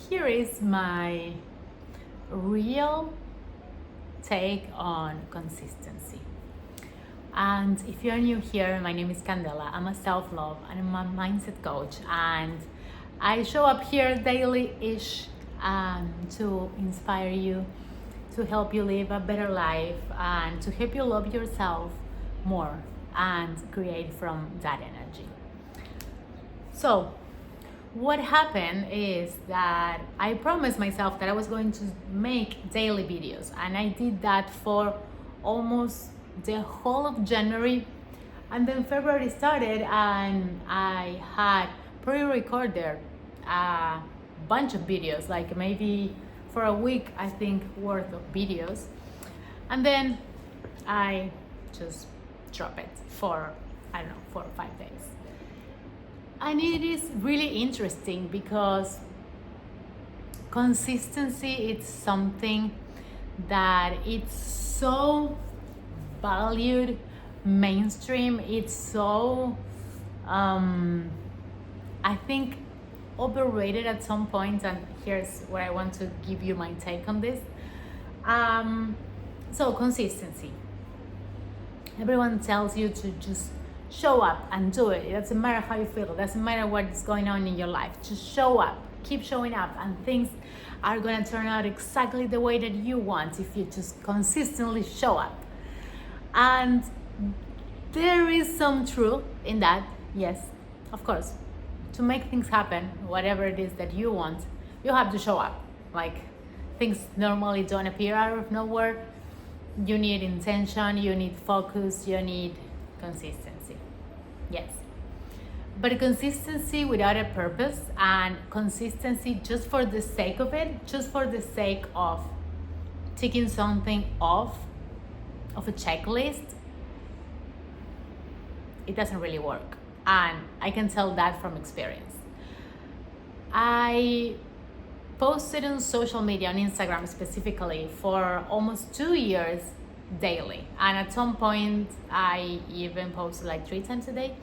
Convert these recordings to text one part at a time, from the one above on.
here is my real take on consistency. And if you're new here, my name is Candela. I'm a self-love and I'm a mindset coach, and I show up here daily-ish to inspire you, to help you live a better life, and to help you love yourself more and create from that energy. So what happened is that I promised myself that I was going to make daily videos, and I did that for almost the whole of January, and then February started and I had pre-recorded a bunch of videos, like maybe for a week I think worth of videos, and then I just drop it for, I don't know, 4 or 5 days. And it is really interesting because consistency is something that it's so valued mainstream. It's so I think overrated at some point, and here's where I want to give you my take on this. So consistency, everyone tells you to just show up and do it. It doesn't matter how you feel, it doesn't matter what's going on in your life, just show up, keep showing up, and things are going to turn out exactly the way that you want if you just consistently show up. And there is some truth in that, yes, of course. To make things happen, whatever it is that you want, you have to show up. Like, things normally don't appear out of nowhere. You need intention, you need focus, you need consistency. Yes. But consistency without a purpose, and consistency just for the sake of it, just for the sake of taking something off of a checklist, it doesn't really work. And I can tell that from experience. I posted on social media, on Instagram specifically, for almost 2 years daily. And at some point, I even posted like 3 times a day,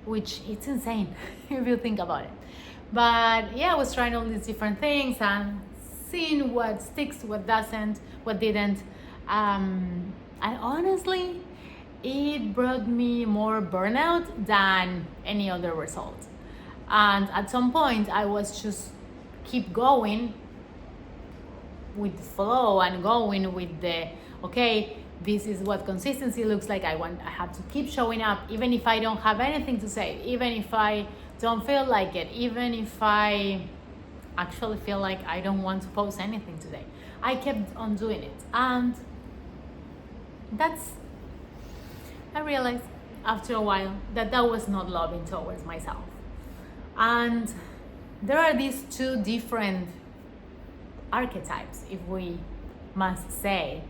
which it's insane if you think about it. But yeah, I was trying all these different things and seeing what sticks, what doesn't, what didn't. And honestly, it brought me more burnout than any other result. And at some point, I was just keep going with the flow and going with the, okay, this is what consistency looks like. I have to keep showing up, even if I don't have anything to say, even if I don't feel like it, even if I actually feel like I don't want to post anything today. I kept on doing it. And I realized after a while that was not loving towards myself. And there are these 2 different archetypes, if we must say,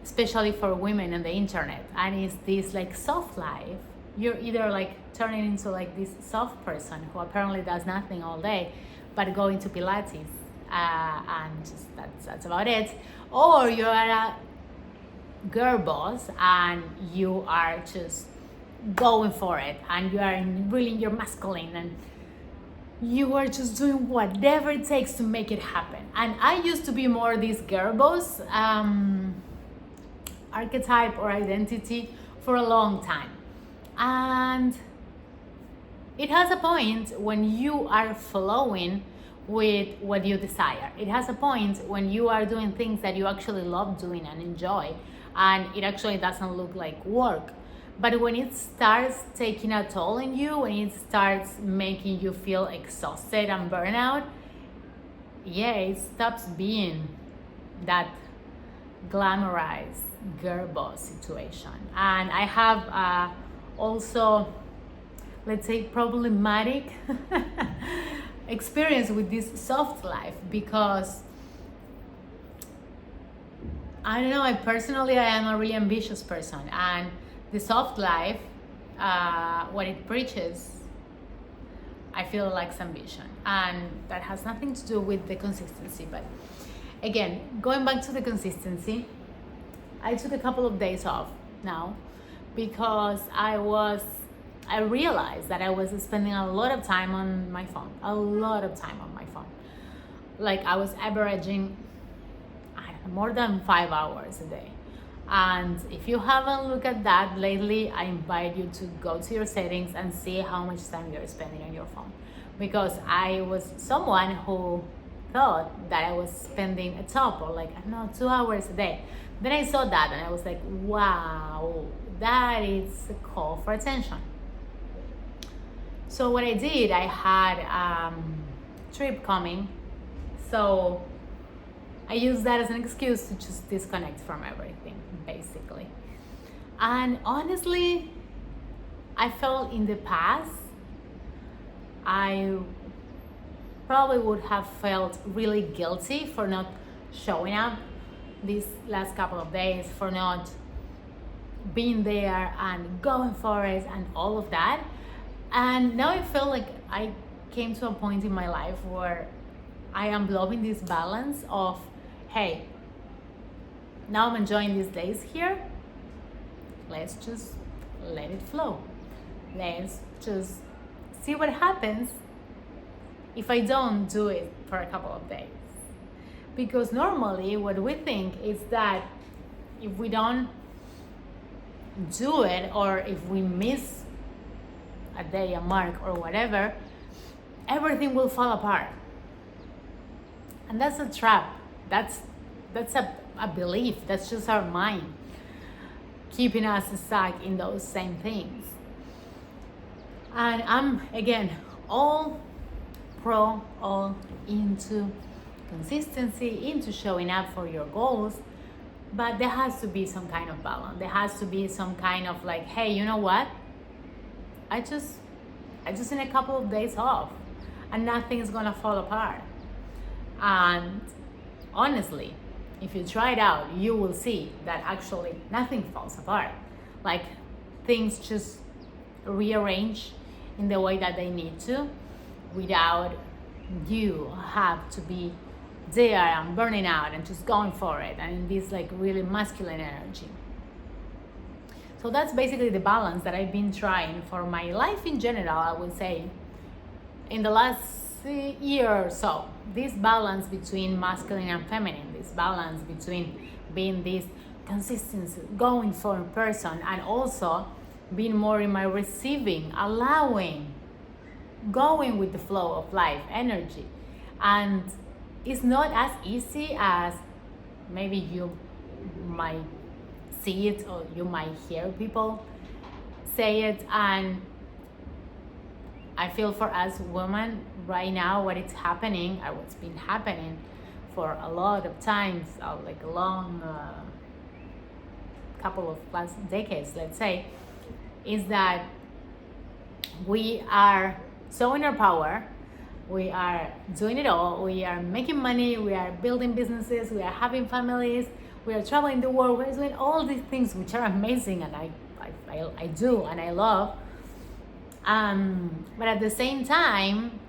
especially for women on the internet. And it's this like soft life. You're either like turning into like this soft person who apparently does nothing all day but going to Pilates, and just that's about it. Or you're a girl boss and you are just going for it, and you are really in your masculine, and you are just doing whatever it takes to make it happen. And I used to be more this girl boss archetype or identity for a long time. And it has a point when you are flowing with what you desire. It has a point when you are doing things that you actually love doing and enjoy, and it actually doesn't look like work. But when it starts taking a toll on you, when it starts making you feel exhausted and burnout, yeah, it stops being that glamorized girl boss situation. And I have also, let's say, problematic experience with this soft life, because I don't know, I am a really ambitious person, and the soft life, what it preaches, I feel lacks ambition, and that has nothing to do with the consistency. But again, going back to the consistency, I took a couple of days off now because I realized that I was spending a lot of time on my phone, like I was averaging, I don't know, more than 5 hours a day. And if you haven't looked at that lately, I invite you to go to your settings and see how much time you're spending on your phone. Because I was someone who thought that I was spending a top or like, I don't know, 2 hours a day. Then I saw that and I was like, wow, that is a call for attention. So what I did, I had a trip coming. So I used that as an excuse to just disconnect from everything, basically. And honestly, I felt in the past, I probably would have felt really guilty for not showing up these last couple of days, for not being there and going for it and all of that. And now I feel like I came to a point in my life where I am loving this balance of, hey, now I'm enjoying these days here. Let's just let it flow. Let's just see what happens if I don't do it for a couple of days. Because normally what we think is that if we don't do it, or if we miss a day, a mark, or whatever, everything will fall apart. And that's a trap. That's a belief. That's just our mind keeping us stuck in those same things. And I'm, again, all into consistency, into showing up for your goals. But there has to be some kind of balance. There has to be some kind of like, hey, you know what? I just need a couple of days off and nothing's gonna fall apart. And honestly, if you try it out, you will see that actually nothing falls apart. Like things just rearrange in the way that they need to, without you have to be there and burning out and just going for it and in this like really masculine energy. So that's basically the balance that I've been trying for my life in general, I would say, in the last year or so. This balance between masculine and feminine, this balance between being this consistency, going for a person, and also being more in my receiving, allowing, going with the flow of life energy. And it's not as easy as maybe you might see it or you might hear people say it. And I feel for us women right now, what is happening, or what's been happening for a lot of times, like a long couple of last decades, let's say, is that we are so in our power. We are doing it all. We are making money. We are building businesses. We are having families. We are traveling the world. We're doing all these things which are amazing, and I do and I love. But at the same time,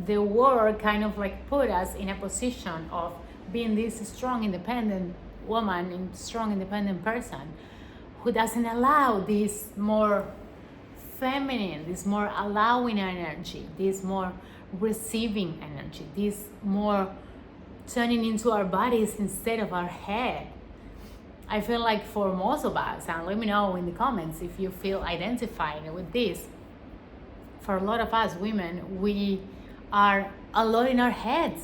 the world kind of like put us in a position of being this strong, independent woman and strong, independent person who doesn't allow this more feminine, this more allowing energy, this more receiving energy, this more turning into our bodies instead of our head. I feel like for most of us, and let me know in the comments if you feel identified with this, for a lot of us women, we are a lot in our heads.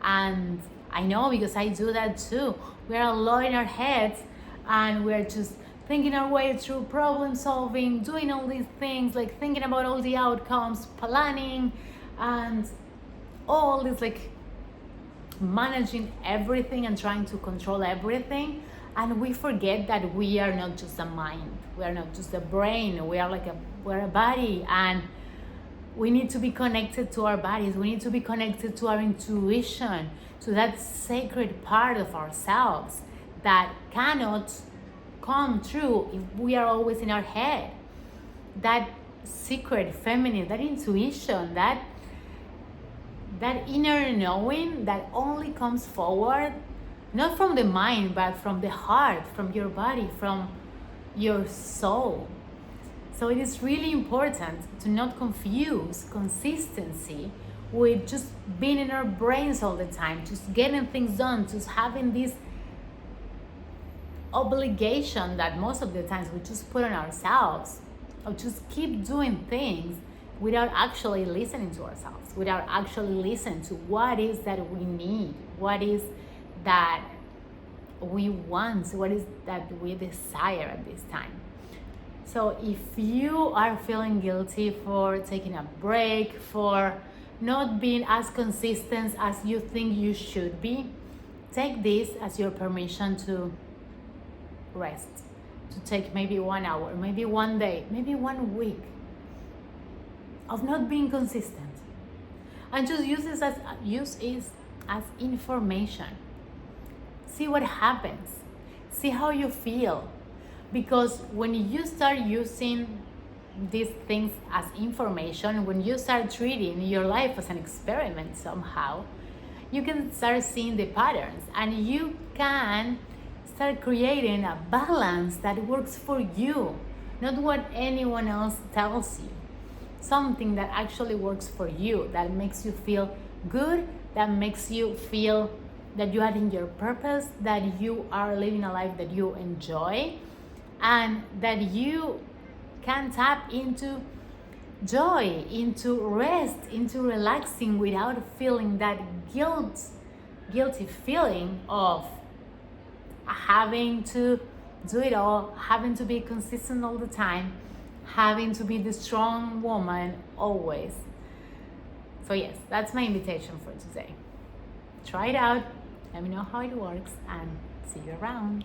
And I know, because I do that too. We are a lot in our heads and we're just thinking our way through problem solving, doing all these things, like thinking about all the outcomes, planning, and all this, like managing everything and trying to control everything. And we forget that we are not just a mind, we are not just a brain, we're a body, and we need to be connected to our bodies. We need to be connected to our intuition, to that sacred part of ourselves that cannot come true if we are always in our head. That secret feminine, that intuition, that inner knowing that only comes forward not from the mind but from the heart, from your body, from your soul. So it is really important to not confuse consistency with just being in our brains all the time, just getting things done, just having this obligation that most of the times we just put on ourselves, or just keep doing things without actually listening to ourselves, without actually listening to what is that we need, what is that we want, what is that we desire at this time. So if you are feeling guilty for taking a break, for not being as consistent as you think you should be, take this as your permission to rest, to take maybe 1 hour, maybe 1 day, maybe 1 week of not being consistent, and just use it as information. See what happens, see how you feel, because when you start using these things as information, when you start treating your life as an experiment somehow, you can start seeing the patterns, and you can start creating a balance that works for you, not what anyone else tells you. Something that actually works for you, that makes you feel good, that makes you feel that you are in your purpose, that you are living a life that you enjoy, and that you can tap into joy, into rest, into relaxing without feeling that guilty feeling of having to do it all, having to be consistent all the time, having to be the strong woman always. So yes, that's my invitation for today. Try it out, let me know how it works, and see you around.